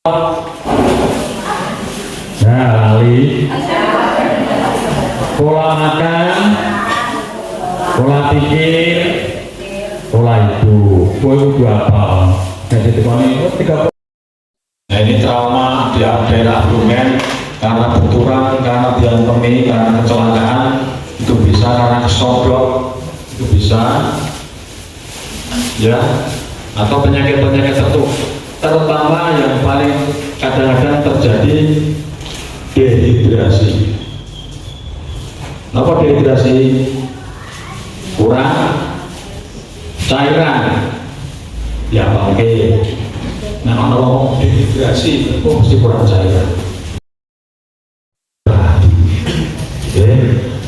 Nah, lali pola makan, pola pikir, pola hidup. Itu apa? Jadi tiga. Nah, ini trauma di daerah abdomen karena benturan, karena diantemi, karena kecelakaan, itu bisa karena kesobok, itu bisa ya, atau penyakit-penyakit terutama yang paling kadang-kadang terjadi dehidrasi. Apa dehidrasi? Kurang cairan. Ya pakai. Nah, kalau dehidrasi itu mesti kurang cairan.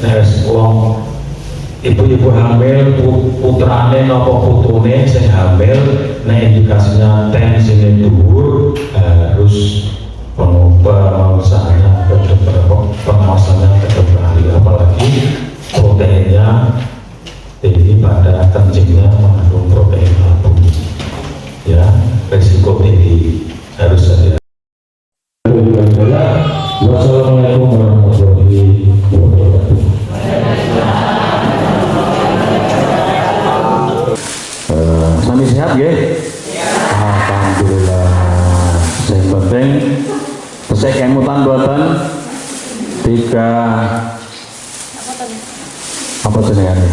Nah, ibu-ibu hamil putrane nopo putrune sing hamil, nah indikasinya tensinya dhuwur, harus pemeriksaannya ke dokter, pengawasannya ke dokter ahli, apalagi proteinnya tinggi pada kencingnya mengandung protein abu, ya risiko tinggi, harus hati-hati. Wassalamualaikum warahmatullahi wabarakatuh. Sami sehat ya? Alhamdulillah. Yang penting saya kemutan buatan 3 apa jenengannya?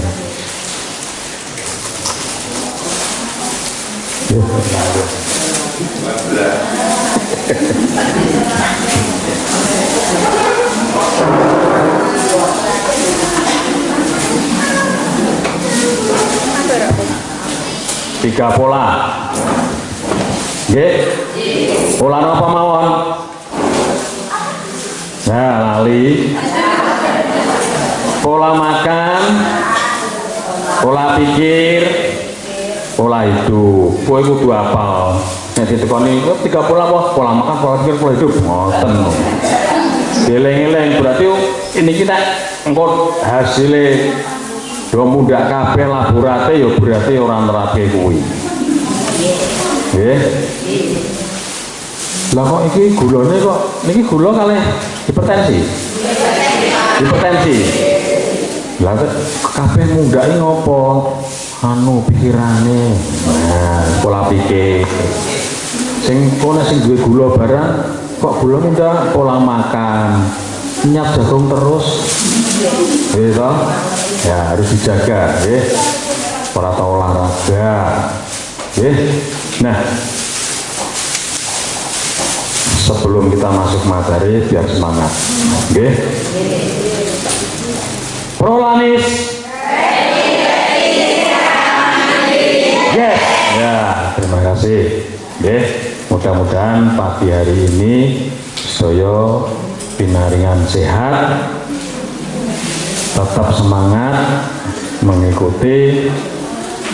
Tiga pola. Nggih. Pola apa mawon? Nah, lali. Pola makan, pola pikir, pola hidup. Kowe kudu apal. Nek ditekoni tiga pola apa? Pola makan, pola pikir, pola hidup. Ngoten. Deleng-eleng berarti ini kita engko hasilnya do muda kabeh laborate ya berarti orang nerapke kuwi. Nggih. Lah kok iki gulane kok niki gula kalih hipertensi. Hipertensi. Lah kabeh mundake ngopo? Anu pikirane. Nah, pola pikir. Sing kono sing duwe gula barang kok gula minta pola makan. Nyap jagung terus. Gitu. Ya harus dijaga, ya. Para tahu olahraga, ya. Nah, sebelum kita masuk materi, biar semangat, ya. Prolanis, yes, ya. Terima kasih, ya. Mudah-mudahan pagi hari ini saya pinaringan sehat. Tetap semangat mengikuti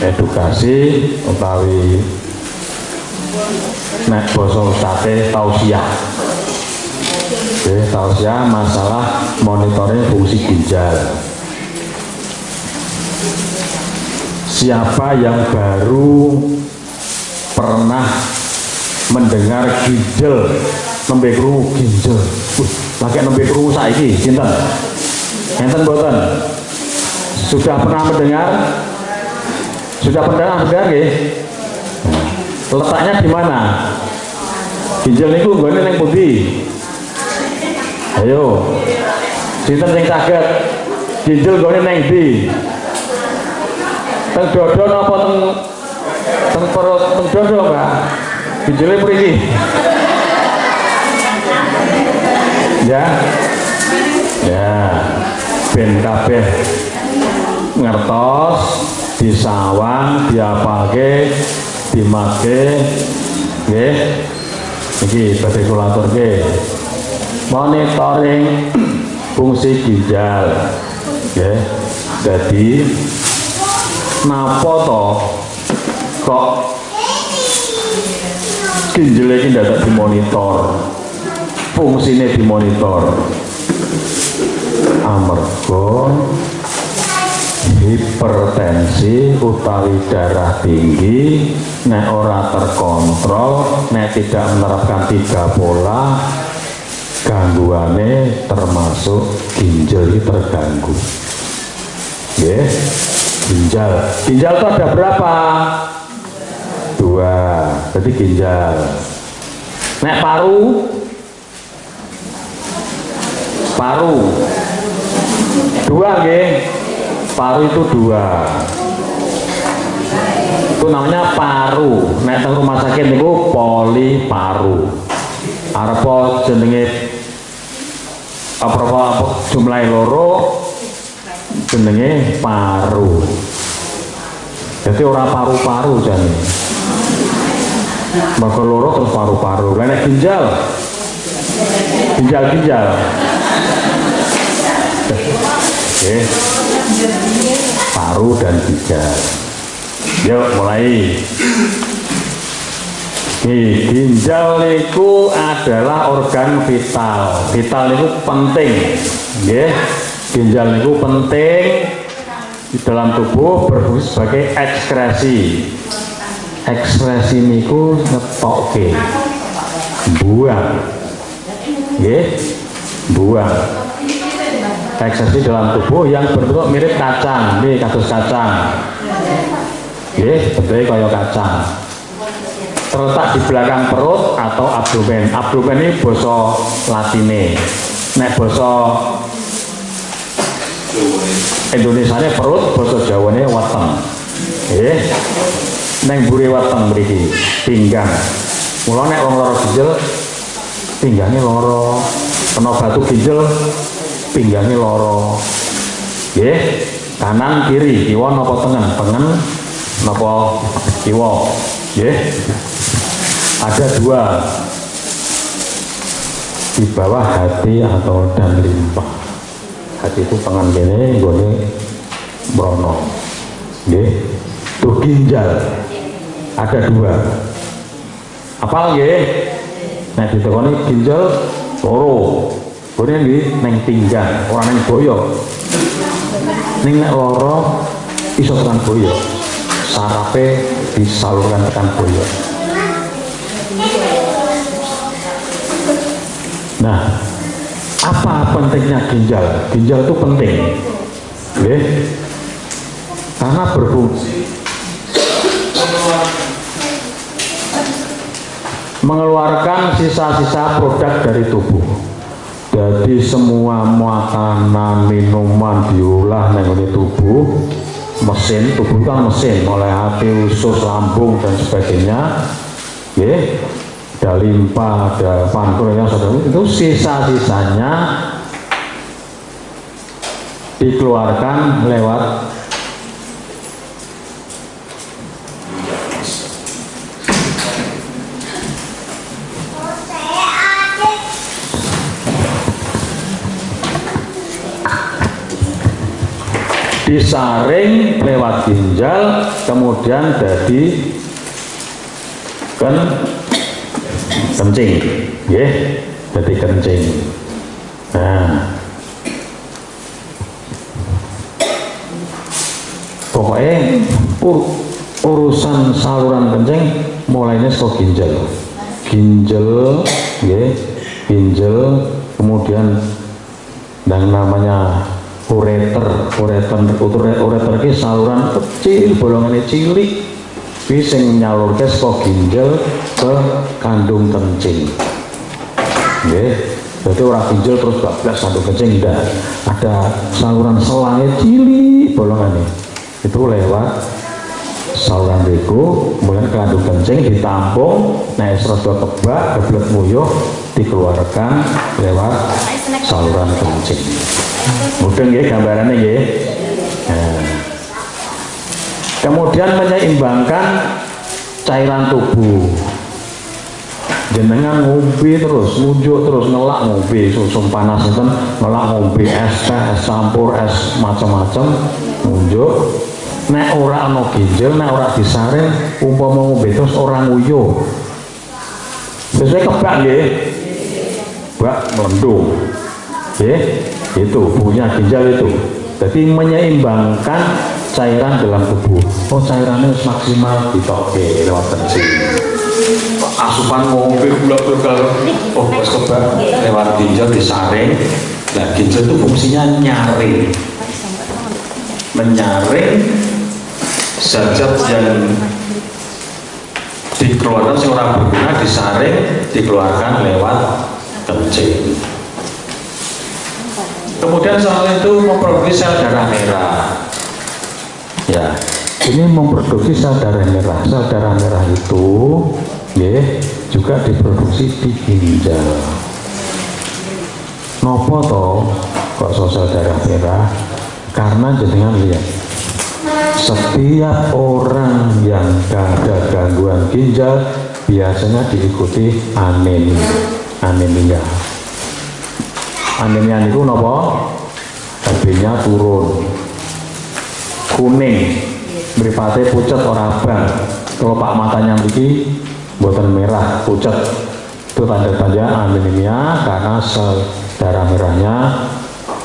edukasi utawi nek basa sate tausiah. Tausiah masalah monitoring fungsi ginjal. Siapa yang baru pernah mendengar ginjal, nembe krungu ginjal. Lagi nembe krungu saiki sinten? Enten boten? Sudah pernah mendengar? Sudah pernah mendengar nggih? Letaknya di mana? Ginjal niku nggone ning pundi? Ayo. Sinten sing saged? Ginjal nggone ning ndi? Teng dodo napa teng perut teng dodo, Mbak? Ginjale mriki. Ya. Ya. Ben kabeh ngertos, disawang, diapalke, dimake, nggih. Iki badhe kula aturke. Monitoring fungsi ginjal. Nggih. Dadi napa to kok ginjal iki ndak dimonitor? Fungsine dimonitor. Amarga hipertensi utawi darah tinggi nek ora terkontrol, nek tidak menerapkan 3 pola, gangguannya termasuk ginjal terganggu. Ya, ginjal itu ada berapa? 2, jadi ginjal. Nek paru 2 nggih. Paru itu 2. Itu namanya paru. Nek teng rumah sakit niku poliparu. Arepa jenenge apa jumlah loro jenenge paru. Jadi ora paru-paru jane. Maka loro terus paru-paru. Nek ginjal Oke. Paru dan ginjal. Yuk mulai. Ginjal itu adalah organ vital. Vital itu penting. Nggih. Ginjal itu penting di dalam tubuh, berfungsi sebagai ekskresi. Ekskresi niku ngetokke. Buang. Nggih. Buang. Ekskresi dalam tubuh yang berbentuk mirip kacang, ini kados kacang, bentuknya kayak kacang, terletak di belakang perut atau abdomen. Abdomen ini basa latine, nek basa Indonesianya perut, basa Jawane weteng, neng mburi weteng mriki, pinggang. Mula nek wong lara ginjal, pinggangnya loro, kena batu ginjal, pinggangnya loro, kanan kiri, kiwa napa tengen, tengen napa kiwa, ada 2 di bawah hati atau dan limpa. Hati itu tengen kene, nggone mrono, itu ginjal ada 2. Apal nggih? Nah ditekoni ginjal loro. Kemudian di neng pinggang, orang neng boyo, neng nek loro iso tekan boyo, sarape disalurkan tekan boyo. Nah, apa pentingnya ginjal? Ginjal itu penting, karena berfungsi mengeluarkan sisa-sisa produk dari tubuh. Jadi semua makanan, minuman diolah dengan tubuh, mesin, tubuh kan mesin, mulai hati, usus, lambung dan sebagainya, ada limpa, ada pankreas, itu sisa-sisanya dikeluarkan lewat disaring lewat ginjal, kemudian jadi kencing, jadi kencing. Nah, pokoknya urusan saluran kencing mulainya saka ginjal, ginjal, kemudian yang namanya ureter ki saluran kecil, bolongannya cilik, bisa nyalurke saka ginjal ke kandung kencing. Jadi orang ginjal terus bablas kandung kencing, tidak ada saluran selangnya cilik bolongannya, itu lewat saluran riku, kemudian kandung kencing ditampung, naik serosot kebak, kebelet muyuh, dikeluarkan lewat saluran kencing. Mudeng ya gambarannya ya. Nah, kemudian menyeimbangkan cairan tubuh. Jenengan ngombe terus, ngunjuk terus, ngelak ngombe, susum panas itu ngelak ngombe es teh, es campur, es macam-macam, ngunjuk. Nek ora ana ginjal, nek ora disaring, umpama ngombe terus orang nguyuh. Sesuai kebak nggih. Bak melendung. Itu punya ginjal itu. Jadi menyeimbangkan cairan dalam tubuh. Oh, cairannya maksimal ditoke lewat kencing. Asupan ngombe gula berkal. Oh, pas kebak lewat ginjal disaring. Nah, ginjal itu fungsinya nyaring, menyaring zat-zat yang dikeluarkan seorang berguna, disaring, dikeluarkan lewat kencing. Kemudian sel itu memproduksi sel darah merah. Ya, ini memproduksi sel darah merah. Sel darah merah itu, ya, juga diproduksi di ginjal. Nopo toh kok sel darah merah? Karena jenengan lihat, setiap orang yang ada gangguan ginjal biasanya diikuti anemia. Anemia itu nopo? HB-nya turun, kuning, mripate pucet ora abang. Kelopak matanya mriki mboten merah, pucet. Itu tanda-tanda anemia karena sel darah merahnya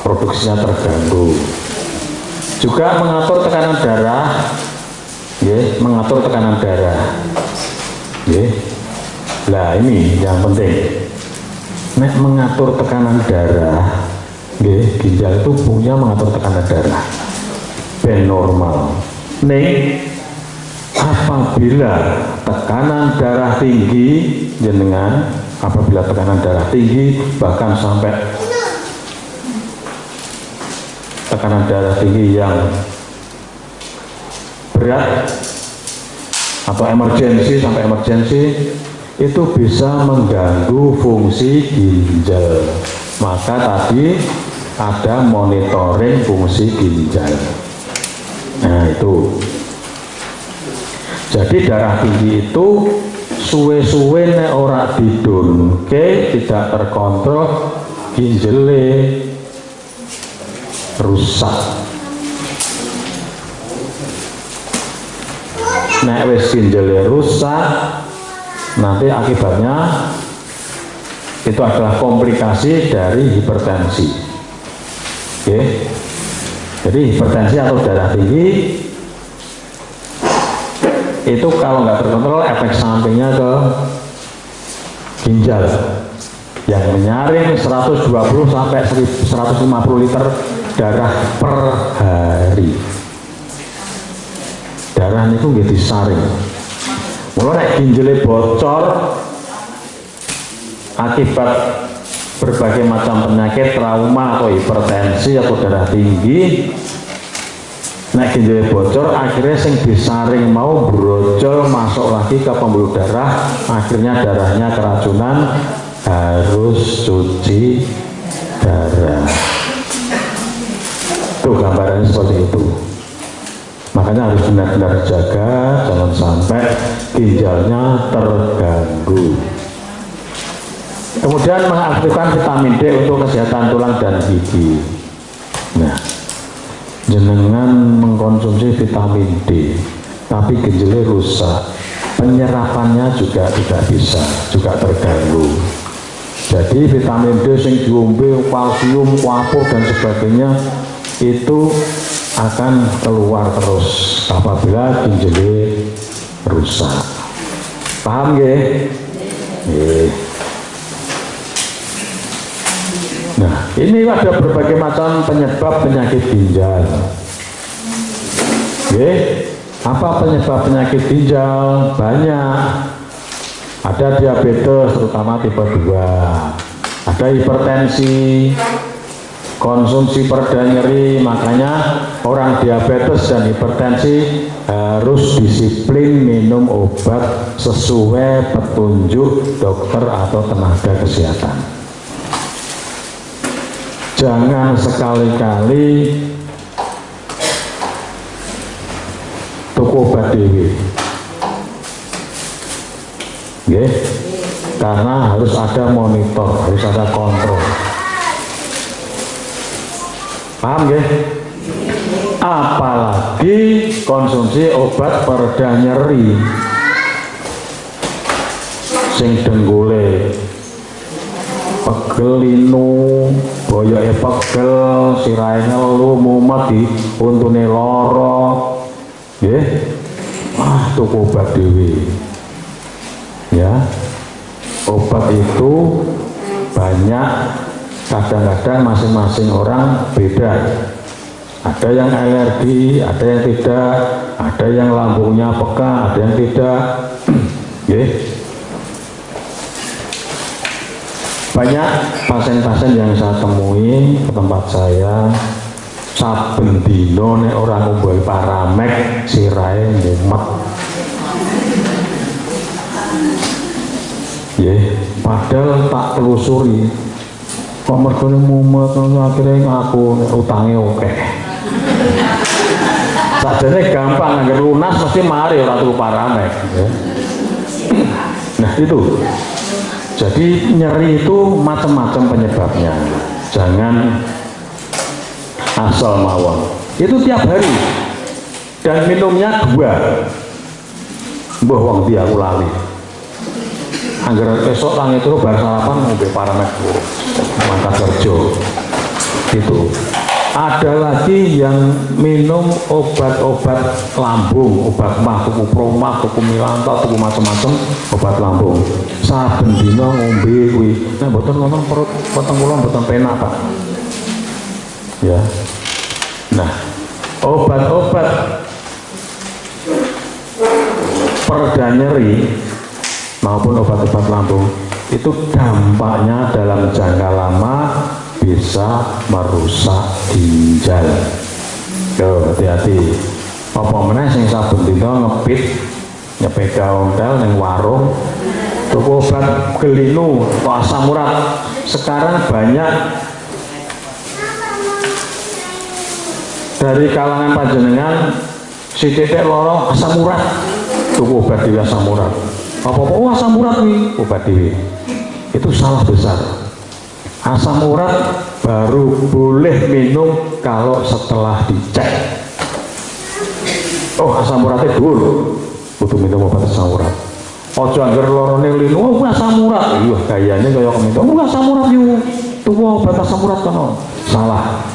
produksinya terganggu. Juga mengatur tekanan darah, ya, mengatur tekanan darah, ya. Nah, ini yang penting. Nek mengatur tekanan darah, ya, ginjal itu punya mengatur tekanan darah ben normal. Nih, apabila tekanan darah tinggi, jenengan apabila tekanan darah tinggi bahkan sampai tekanan darah tinggi yang berat atau emergensi, sampai emergensi, itu bisa mengganggu fungsi ginjal. Maka tadi ada monitoring fungsi ginjal. Nah, itu jadi darah tinggi itu suwe-suwe nek ora didunke, tidak terkontrol, ginjale rusak. Nek wis ginjale rusak, nanti akibatnya itu adalah komplikasi dari hipertensi. Oke. Jadi hipertensi atau darah tinggi itu kalau nggak terkontrol efek sampingnya ke ginjal yang menyaring 120 sampai 150 liter darah per hari. Darah itu nggih disaring. Mulai nek ginjale bocor akibat berbagai macam penyakit, trauma atau hipertensi atau darah tinggi, nek ginjal bocor akhirnya sing disaring mau brojol masuk lagi ke pembuluh darah, akhirnya darahnya keracunan, harus cuci darah. Tuh gambarannya seperti itu. Makanya harus benar-benar jaga jangan sampai ginjalnya terganggu. Kemudian mengaktifkan vitamin D untuk kesehatan tulang dan gigi. Nah, jenengan mengkonsumsi vitamin D tapi ginjalnya rusak, penyerapannya juga tidak bisa, juga terganggu. Jadi vitamin D sing diombe, kalsium, kapur dan sebagainya itu akan keluar terus apabila ginjalnya rusak. Paham nggih? Nggih. Nah, ini ada berbagai macam penyebab penyakit ginjal. Oke, apa penyebab penyakit ginjal? Banyak. Ada diabetes, terutama tipe 2. Ada hipertensi, konsumsi pereda nyeri. Makanya orang diabetes dan hipertensi harus disiplin minum obat sesuai petunjuk dokter atau tenaga kesehatan. Jangan sekali-kali tuku obat dewe, karena harus ada monitor, harus ada kontrol. Paham nggih? Apalagi konsumsi obat pereda nyeri sing denggule pegel linu, boyoke pegel, sirahe ngelu, mumet di untune lara. Nggih. Wah, tuku obat dhewe. Ya. Obat itu banyak, kadang-kadang masing-masing orang beda. Ada yang alergi, ada yang tidak, ada yang lambungnya peka, ada yang tidak. Nggih. Banyak pasien-pasien yang saya temui ke tempat saya, saben dino nek ora ngumbul Paramek sirahe mumet. Nggih, padahal tak telusuri. Kok mergone mumet akhirnya ngaku utange akeh. Sajane gampang anggar lunas mesti mari ora tuku Paramek. Nah itu. Jadi nyeri itu macam-macam penyebabnya. Jangan asal mawon. Itu tiap hari. Dan minumnya 2. Mbah wong dia aku lali. Angger esok tangi terus bar sarapan ngombe Paramek mangkat kerja. Itu. Ada lagi yang minum obat-obat lambung, obat mah, tuku Promah, tuku Milanta, tuku macam-macam obat lambung. Saben dina ngombe kuwi. Nek mboten wonten perut weteng kula mboten penak, Pak. Ya. Nah, obat-obat pereda nyeri maupun obat-obat lambung itu dampaknya dalam jangka lama bisa merusak ginjal. Yo, hati-hati. Apa meneh sing saben dina ngepit nyepeda ontel ning warung tuku obat gelinu atau asam urat. Sekarang banyak dari kalangan panjenengan si titik loro asam urat tuku obat dhewe asam urat. Apa-apa asam urat nih obat dhewe. Itu salah besar. Asam urat baru boleh minum kalau setelah dicek. Oh, asam uratnya dulu butuh minum obat asam urat. Ojo angger lorone linu, oh asam urat. Iya, gayanya kaya keminto. Oh, asam urat yuk. Tuku obat asam urat kono. Salah.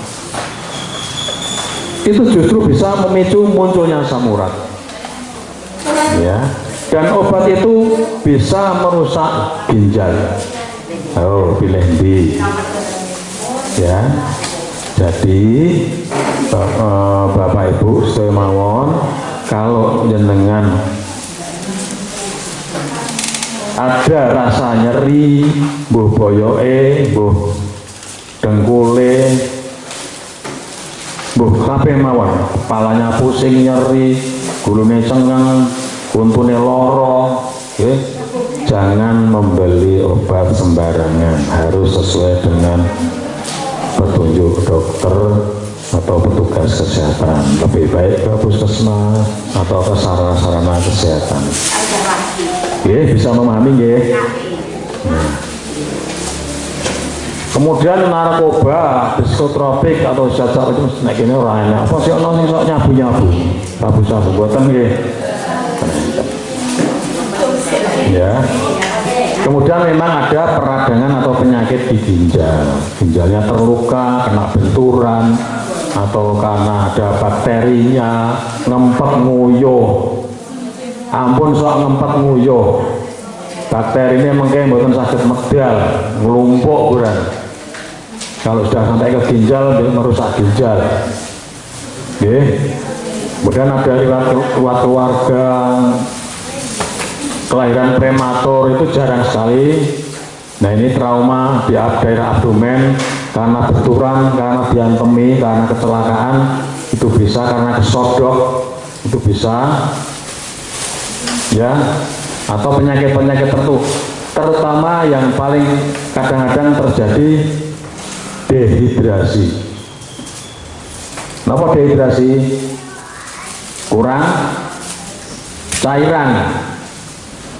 Itu justru bisa memicu munculnya asam urat. Ya. Dan obat itu bisa merusak ginjal. Oh, pilih di. Ya. Jadi Bapak Ibu sedaya mawon, kalau jenengan ada rasa nyeri, mbuh boyoke, mbuh dengkule, mbuh kabeh mawon, kepalanya pusing nyeri, gulune cengeng, untune lara, nggih. Jangan membeli obat sembarangan, harus sesuai dengan petunjuk dokter atau petugas kesehatan. Lebih baik ke puskesmas atau ke sarana-sarana kesehatan. Oke, bisa memahami nggih? Nah. Kemudian narkoba, psikotropik atau zat-zat itu nek kene ora enak. Apa sih ono sing sok nyabu-nyabu? Sabu-sabu boten nggih. Ya. Kemudian memang ada peradangan atau penyakit di ginjal. Ginjalnya terluka, kena benturan, atau karena ada bakterinya, ngempet nguyuh. Ampun sok ngempet nguyuh. Bakteri ini mungkin bukan sakit medal, ngelumpuk bukan. Kalau sudah sampai ke ginjal, merusak ginjal. Oke. Kemudian ada riwayat keluarga, kelahiran prematur itu jarang sekali. Nah ini trauma di daerah abdomen karena benturan, karena diantemi, karena kecelakaan, itu bisa karena kesodok, itu bisa ya, atau penyakit-penyakit tertentu, terutama yang paling kadang-kadang terjadi dehidrasi. Kenapa dehidrasi? Kurang cairan.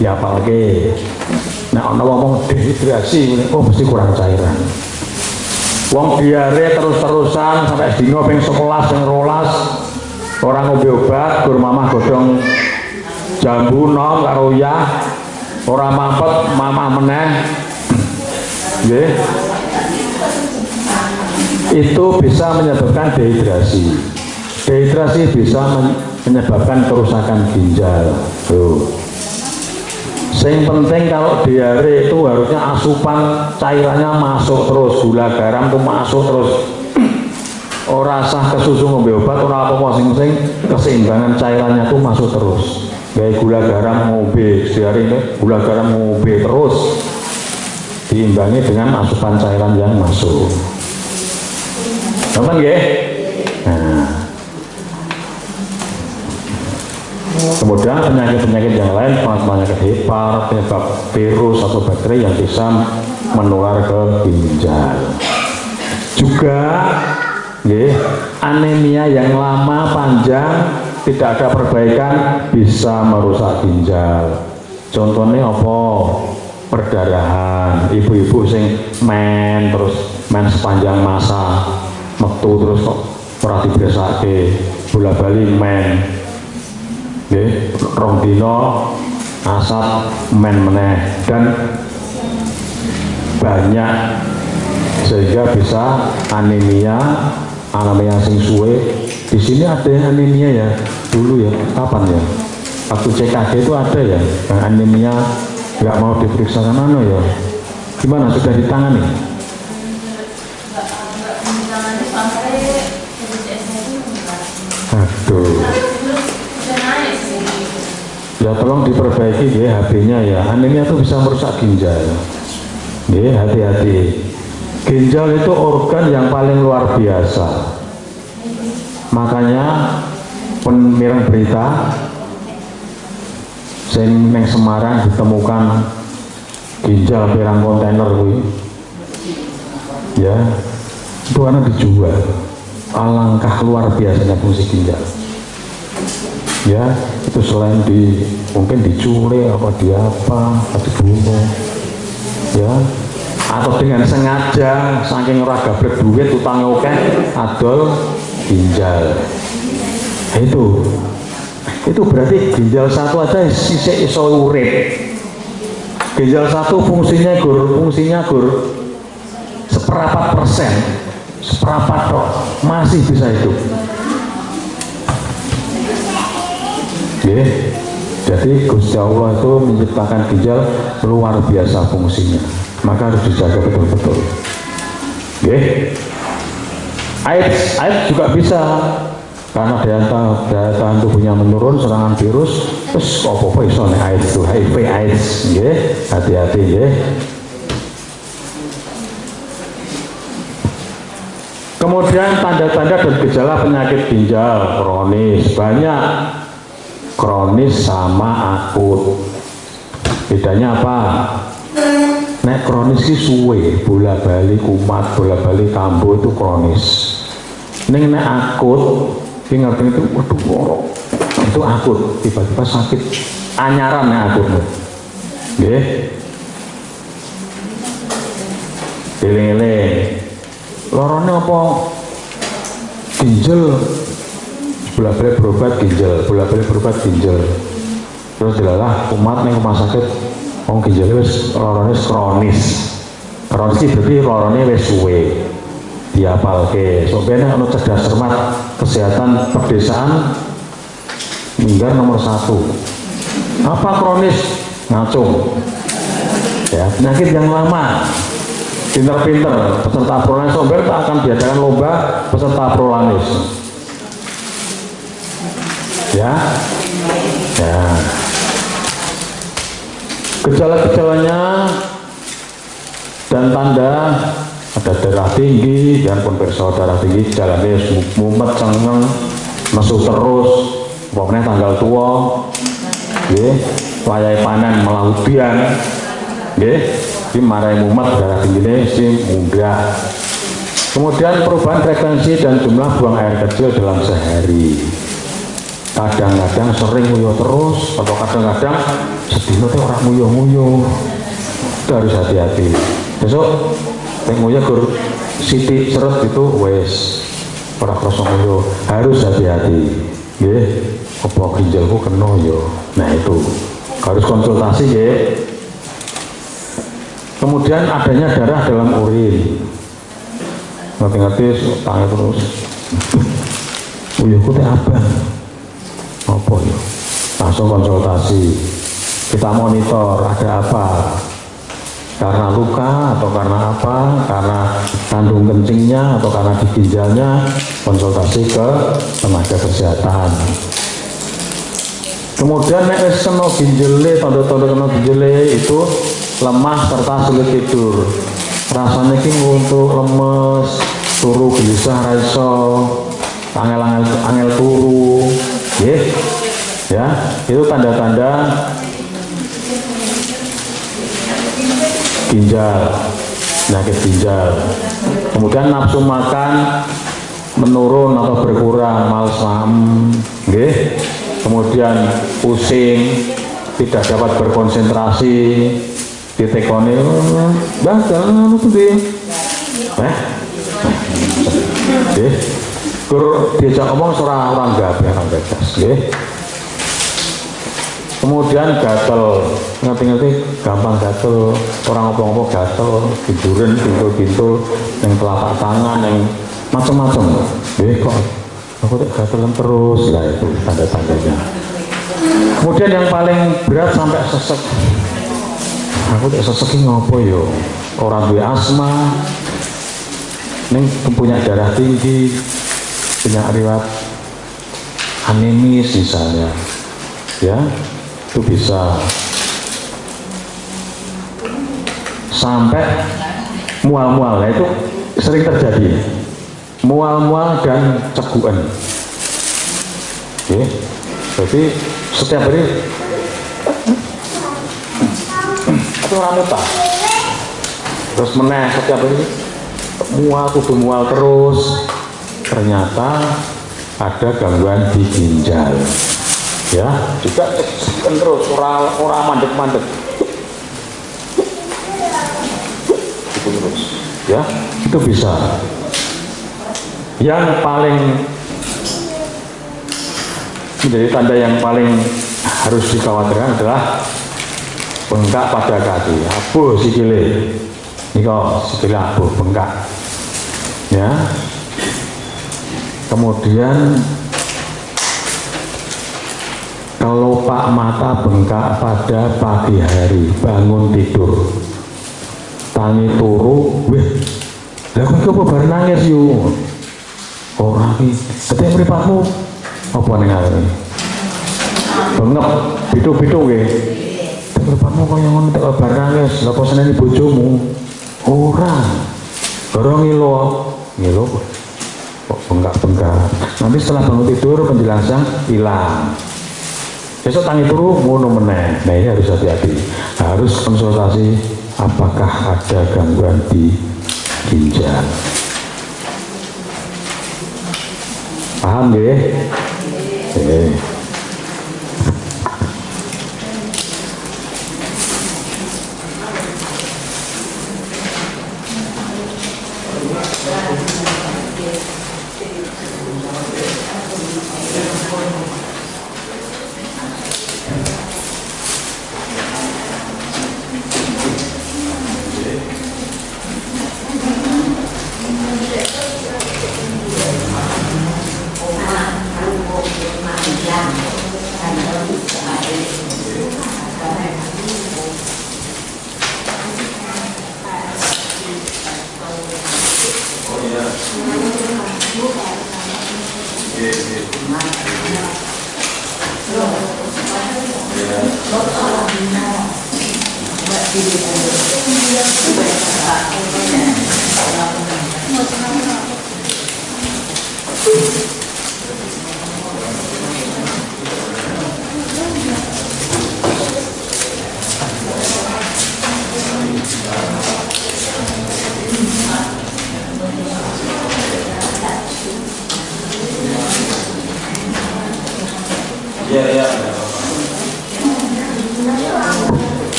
Ya apalagi nah ana wong dehidrasi, oh mesti kurang cairan. Wong diare terus-terusan sampai dino ping 11 ping 12 orang ngombe obat, gur mamah godhong jambu nom karo uyah, ora mampet mamah meneh. Nggih. Itu bisa menyebabkan dehidrasi. Dehidrasi bisa menyebabkan kerusakan ginjal. Tuh. Yang penting kalau diare itu harusnya asupan cairannya masuk terus, gula garam itu masuk terus. Ora sah kesusu ngombe obat, ora apa-apa, sing keseimbangan cairannya itu masuk terus. Kayak gula garam ngombe, diare ini gula garam ngombe terus. Diimbangi dengan asupan cairan yang masuk. Nonton nggih? Nah. Kemudian penyakit-penyakit yang lain, penyakit hepar, penyebab virus atau bakteri yang bisa menular ke ginjal. Juga anemia yang lama panjang tidak ada perbaikan bisa merusak ginjal. Contohnya apa? Perdarahan. Ibu-ibu sing men sepanjang masa, metu terus kok ora dibiasake, bola-bali men. Rong dino asap men meneh dan banyak sehingga bisa anemia sing suwe. Di sini ada yang anemia ya dulu ya, kapan ya? Waktu CKD itu ada ya, yang anemia nggak mau diperiksa kan ya? Gimana, sudah ditangani? Aduh. Ya tolong diperbaiki ya HB-nya ya. Anemia itu bisa merusak ginjal. Ya, hati-hati. Ginjal itu organ yang paling luar biasa. Makanya pemirang berita sing neng Semarang ditemukan ginjal pirang kontainer kuwi. Ya, itu karena dijual. Alangkah luar biasanya fungsi ginjal. Ya, itu selain mungkin dicuri apa dibunuh, ya, atau dengan sengaja saking ora gablek duit utang oke adol ginjal. Itu berarti ginjal satu aja sisik iso urip. Ginjal satu fungsinya gur seperempat persen, seperempat kok masih bisa hidup. Jadi Gusti Allah itu menciptakan ginjal luar biasa fungsinya, maka harus dijaga betul-betul. AIDS juga bisa karena daya tahan tubuhnya menurun, serangan virus, terus apa iso nek AIDS itu HIV AIDS, hati-hati Kemudian tanda-tanda dan gejala penyakit ginjal kronis banyak. Kronis sama akut, bedanya apa? Nek kronis itu suwe, bola-bali kumat, bola-bali kambuh itu kronis. Nek akut, ngerti itu, waduh, itu akut, tiba-tiba sakit, anyaran nek akut. Eling-eling, lorone apa? Ginjal. Bola-balik berobat ginjal, terus dilalah umat nih rumah sakit ginjal wis lorone kronis sih berarti lorone wis suwe diapalke. Soalnya ono cerdas cermat kesehatan pedesaan minggar nomor 1 apa kronis ngacung ya, penyakit yang lama. Pinter-pinter peserta prolanis Somber akan diadakan lomba peserta prolanis. Ya. Gejala-gejalanya dan tanda ada darah tinggi, dan pun darah tinggi jalannya mumet cengeng mesu terus, pokoknya tanggal tua, wayai panen melaudian, ini marai mumet darah tinggi si munggah. Kemudian perubahan frekuensi dan jumlah buang air kecil dalam sehari. Kadang-kadang sering nguyuh terus, atau kadang-kadang sedino teh orang nguyuh-nguyuh. Itu harus hati-hati. Besok nguyuh gur siti seret itu wes ora krasa nguyuh, harus hati-hati. Nggih, apa ginjalku kena yo. Nah itu harus konsultasi nggih. Kemudian adanya darah dalam urin. Ngerti-ngerti tanya terus. Uyuhku teh abang. Apa ya? Langsung konsultasi. Kita monitor ada apa? Karena luka atau karena apa? Karena kandung kencingnya atau karena di ginjalnya, konsultasi ke tenaga kesehatan. Kemudian nek wis kena ginjele, tanda-tanda kena ginjele itu lemah serta sulit tidur. Rasanya ki nguntuk, lemes, turu gelisah ra iso, angel turu. Nggih. Ya, itu tanda-tanda ginjal, penyakit ginjal. Kemudian nafsu makan menurun atau berkurang, males makan, nggih. Kemudian pusing, tidak dapat berkonsentrasi, ditekoni, Mbah jalan anu piye? Nggih. Kur diajak ngomong ora gabeh ora gas, nggih. Kemudian gatel, ngerti-ngerti gampang gatel, orang ngopo-ngopo gatel, tiduran, pintul-pintul, yang telapak tangan, yang macam-macam. Kok aku tuh gatelan terus, lah itu tanda-tandanya. Kemudian yang paling berat sampai sesek. Aku tuh sesek ini ngopo yo, orang duwe asma, ini punya darah tinggi, punya riwayat anemis misalnya, ya. Itu bisa sampai mual-mual. Nah, itu sering terjadi mual-mual dan cegukan. Oke. Jadi setiap hari itu orang muntah terus meneh setiap hari mual, kudu mual terus, ternyata ada gangguan di ginjal. Ya, juga terus orang mandek-mandek itu terus, ya itu bisa. Yang paling menjadi tanda yang paling harus dikhawatirkan adalah bengkak pada kaki, abuh sikile, niko sikile abuh bengkak, ya. Kemudian kalau pak mata bengkak pada pagi hari, bangun tidur, tangi turu, wih, lah kok apa bareng nangis yuk? Orang ini, setiap meripatmu, apa nih ngalami? Bengep, bidu-bidu ya. Setiap meripatmu kok yang ngontek bareng nangis, lah kok seneni bojomu? Orang, orang ngilo, kok bengkak-bengkak. Nanti setelah bangun tidur, penjelasan hilang. Besok tangi turu ngono meneh. Nah ini harus hati-hati. Harus konsultasi apakah ada gangguan di ginjal. Paham ya?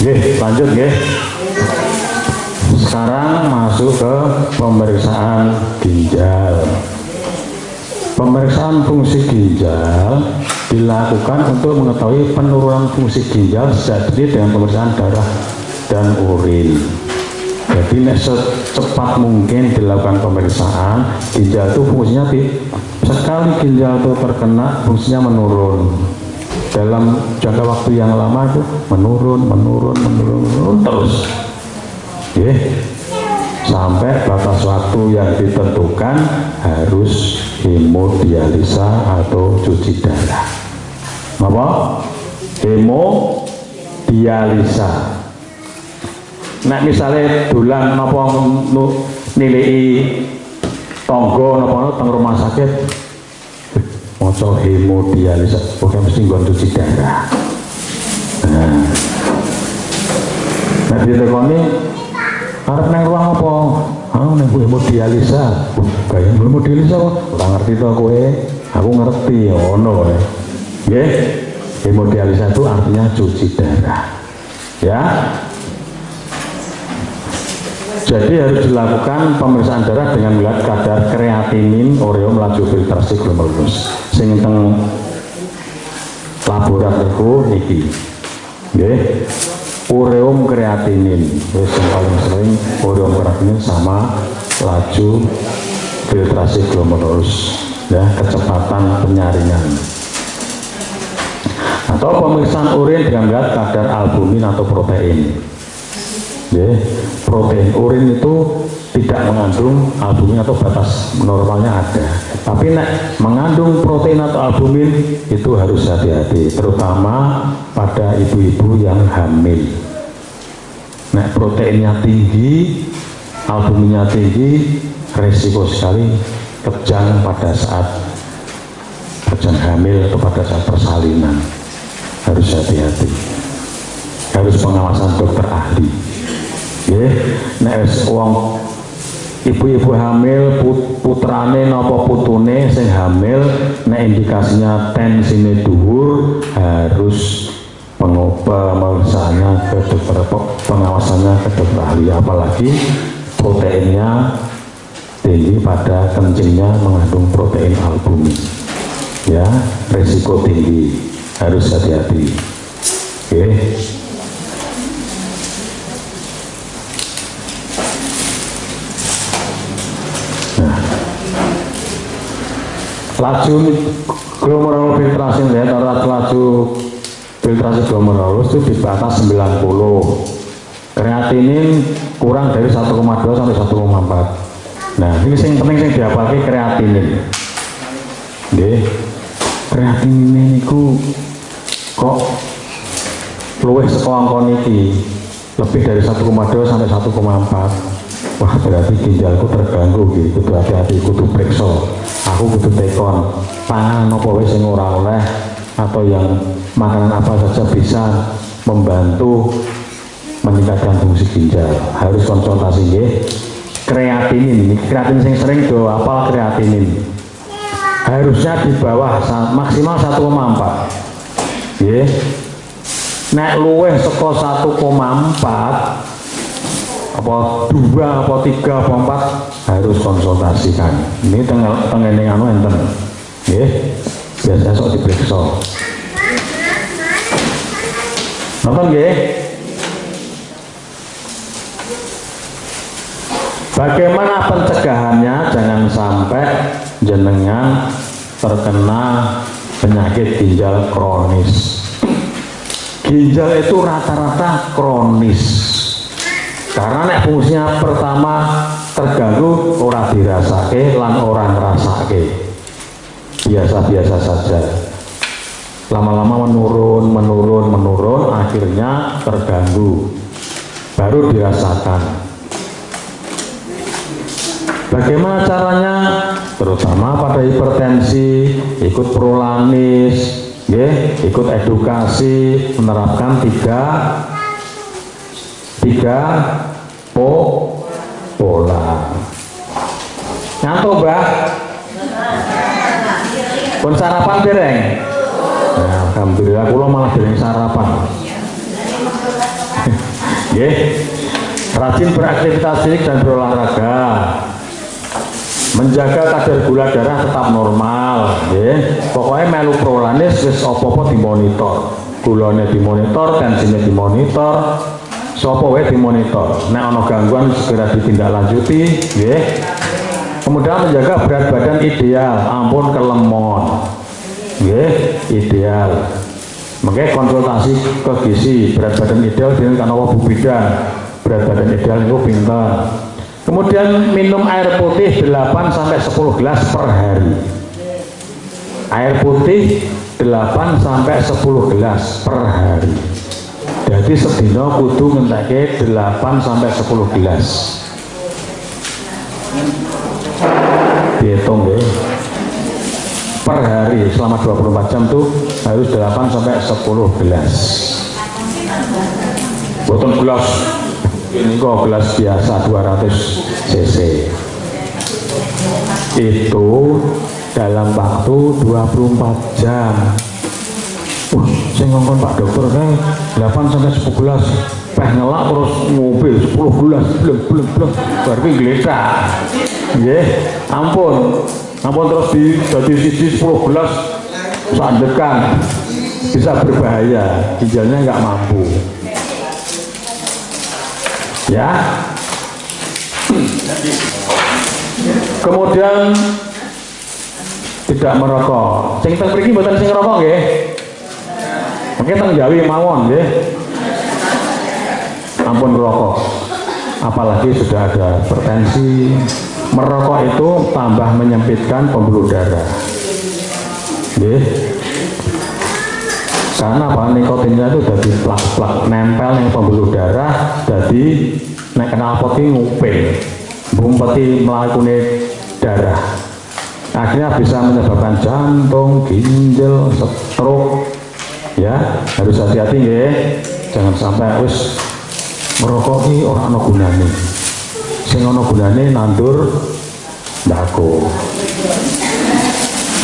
Oke, lanjut ya. Sekarang masuk ke pemeriksaan ginjal. Pemeriksaan fungsi ginjal dilakukan untuk mengetahui penurunan fungsi ginjal sejak dini dengan pemeriksaan darah dan urin. Jadi secepat mungkin dilakukan pemeriksaan ginjal itu fungsinya sekali ginjal itu terkena fungsinya menurun. Dalam jangka waktu yang lama itu menurun terus. Sampai batas waktu yang ditentukan harus hemodialisa atau cuci darah. Apa? Hemodialisa. Nah misalnya dolan napa nilai tonggo napa teng rumah sakit moco hemodialisa, pokoknya mesti nggon cuci darah. Nah ditekoni arep nang ruang apa? Nang hemodialisa. Kayak hemodialisa kok ora ngerti to kowe. Aku ngerti ngono kowe. Nggih. Hemodialisa itu artinya cuci darah. Ya. Jadi harus dilakukan pemeriksaan darah dengan melihat kadar kreatinin, ureum, laju filtrasi glomerulus. Sing teng laborat niku niki. Nggih. Ureum kreatinin, wis yang paling sering ureum kreatinin sama laju filtrasi glomerulus, ya, kecepatan penyaringan. Atau pemeriksaan urin dengan melihat kadar albumin atau protein. Protein urin itu tidak mengandung albumin atau batas normalnya ada, tapi mengandung protein atau albumin itu harus hati-hati, terutama pada ibu-ibu yang hamil. Proteinnya tinggi, albuminnya tinggi, resiko sekali kejang pada saat kejang hamil atau pada saat persalinan. Harus hati-hati, harus pengawasan dokter ahli. Wong ibu-ibu hamil putrane napa putune sing hamil indikasinya tensine dhuwur harus pemeriksaannya ke dokter, pengawasannya ke dokter ahli, apalagi proteinnya tinggi, pada kencingnya mengandung protein albumin, ya, risiko tinggi, harus hati-hati. Laju glomerulus filtrasi, lihat laju filtrasi glomerulus itu di batas 90. Kreatinin kurang dari 1,2 sampai 1,4. Nah, ini yang penting yang dihafalkan kreatinin. Kreatinin itu kok luwih saka angka niki, lebih dari 1,2 sampai 1,4. Wah, berarti ginjalku terganggu gitu. Hati-hati, kudu periksa. Aku kudu tekon panganan apa wae sing ora oleh, atau yang makanan apa saja bisa membantu meningkatkan fungsi ginjal. Harus konsultasi nggih. Kreatinin, ini kreatinin yang sering do apa kreatinin. Harusnya di bawah maksimal 1,4. Nggih. Nek luwih saka 1,4 apa 2 apa 3 apa 4 harus konsultasikan. Ini tengene anu enten nggih, biasa sok diperiksa nonton nggih. Bagaimana pencegahannya? Jangan sampai jenengan terkena penyakit ginjal kronis. Ginjal itu rata-rata kronis karena nek fungsinya pertama terganggu, ora dirasake lan ora ngrasake, biasa-biasa saja. Lama-lama menurun, akhirnya terganggu, baru dirasakan. Bagaimana caranya? Terutama pada hipertensi, ikut prolanis, ikut edukasi, menerapkan tiga pola. Ngantuk, Mbah? Pun sarapan dereng? Nah, alhamdulillah kula malah dereng sarapan. Rajin beraktivitas fisik dan berolahraga. Menjaga kadar gula darah tetap normal, pokoknya melu prolanis wis apa-apa dimonitor, gulanya dimonitor, tensinya dimonitor, sopo wae dimonitor. Nek ana gangguan segera ditindaklanjuti, Kemudian menjaga berat badan ideal, ampun kelemon, ideal. Makanya konsultasi ke gizi, berat badan ideal dengan kanawa Bu Bidan, berat badan ideal itu pinter. Kemudian minum air putih 8-10 gelas per hari. Air putih 8-10 gelas per hari. Jadi sedina kudu ngentekke 8-10 gelas. Dihitung ya. Per hari selama 24 jam tuh harus 8-10 gelas. Boten gelas ini kok gelas biasa 200 cc. Itu dalam waktu 24 jam. Saya ngomong Pak Dokter kan 8-10 gelas peh ngelak terus mobil 10 gelas belum berarti geledak. Ampun terus jadi sisi 10 gelas sandekan bisa berbahaya, ginjalnya nggak mampu. Ya. Kemudian tidak merokok. Sing teng mriki mboten sing ngerokok nggih. Mungkin teng Jawi mawon nggih. Ampun merokok. Apalagi sudah ada hipertensi. Merokok itu tambah menyempitkan pembuluh darah. Nggih. Karena apa? Nikotinnya itu jadi plak-plak nempel yang pembuluh darah, jadi nek kena poti nguping, bumpeti melakuni darah. Akhirnya bisa menyebabkan jantung, ginjal, stroke. Ya, harus hati-hati ya. Jangan sampai wis merokok ini orang ana gunane. Sing ana gunane nandur mbako. Ya,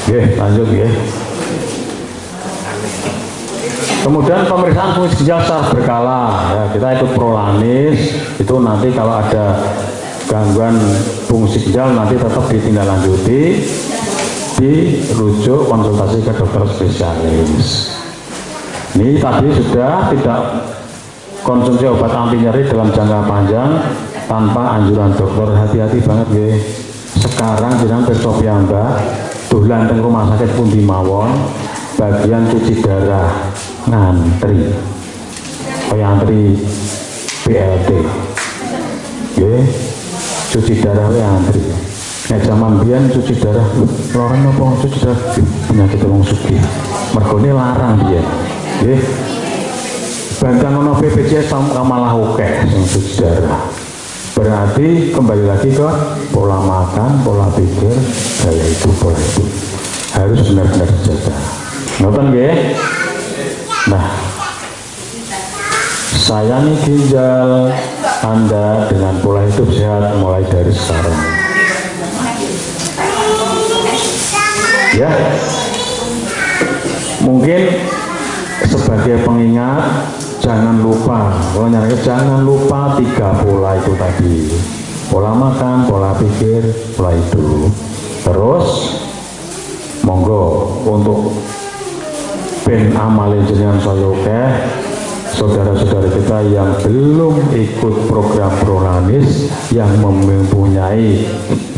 Oke, lanjut ya. Kemudian pemeriksaan fungsi ginjal secara berkala. Ya, kita ikut prolanis itu nanti kalau ada gangguan fungsi ginjal nanti tetap ditindaklanjuti, dirujuk konsultasi ke dokter spesialis. Ini tadi sudah tidak konsumsi obat anti nyeri dalam jangka panjang tanpa anjuran dokter. Hati-hati banget ya. Sekarang jenengan pirsa piyambak dolan teng rumah sakit pundi mawon bagian cuci darah ngantri kaya antri BLT nggih cuci darah we antri nek zaman biyen cuci darah lorong apa cuci darah penyakit wong sugih mergone larang biyen nggih bankan ono BPJS malah akeh sing cuci darah. Berarti kembali lagi ke pola makan, pola pikir, gaya hidup, pola hidup harus benar-benar dijaga. Ngoten nggih? Nah, sayangi ginjal Anda dengan pola hidup sehat mulai dari sekarang. Ya, mungkin sebagai pengingat. Jangan lupa, jangan lupa 3 pola itu tadi. Pola makan, pola pikir, pola hidup. Terus, monggo untuk ben amalin jenengan saya akeh, saudara-saudara kita yang belum ikut program prolanis yang mempunyai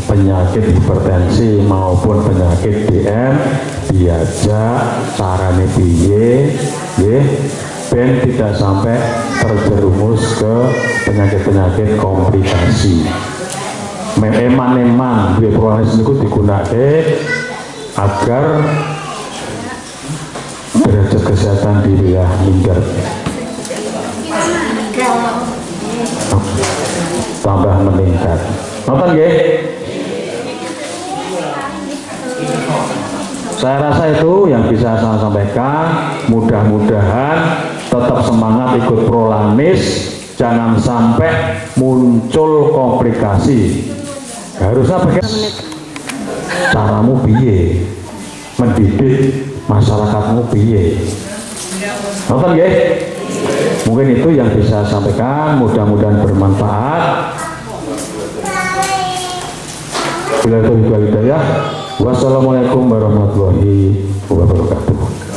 penyakit hipertensi maupun penyakit DM diajak carane piye nggih ben tidak sampai terjerumus ke penyakit-penyakit komplikasi. Eman-eman duwe prolanis niku digunakake agar derajat kesehatan di wilayah lingkar tambah meningkat. Nonton nggih? Saya rasa itu yang bisa saya sampaikan. Mudah-mudahan tetap semangat ikut prolanis, jangan sampai muncul komplikasi. Harusnya bagaimana caramu piye mendidik masyarakatmu piye. Nonton nggih? Mungkin itu yang bisa saya sampaikan, mudah-mudahan bermanfaat. Bila itu hidayah. Wassalamualaikum warahmatullahi wabarakatuh.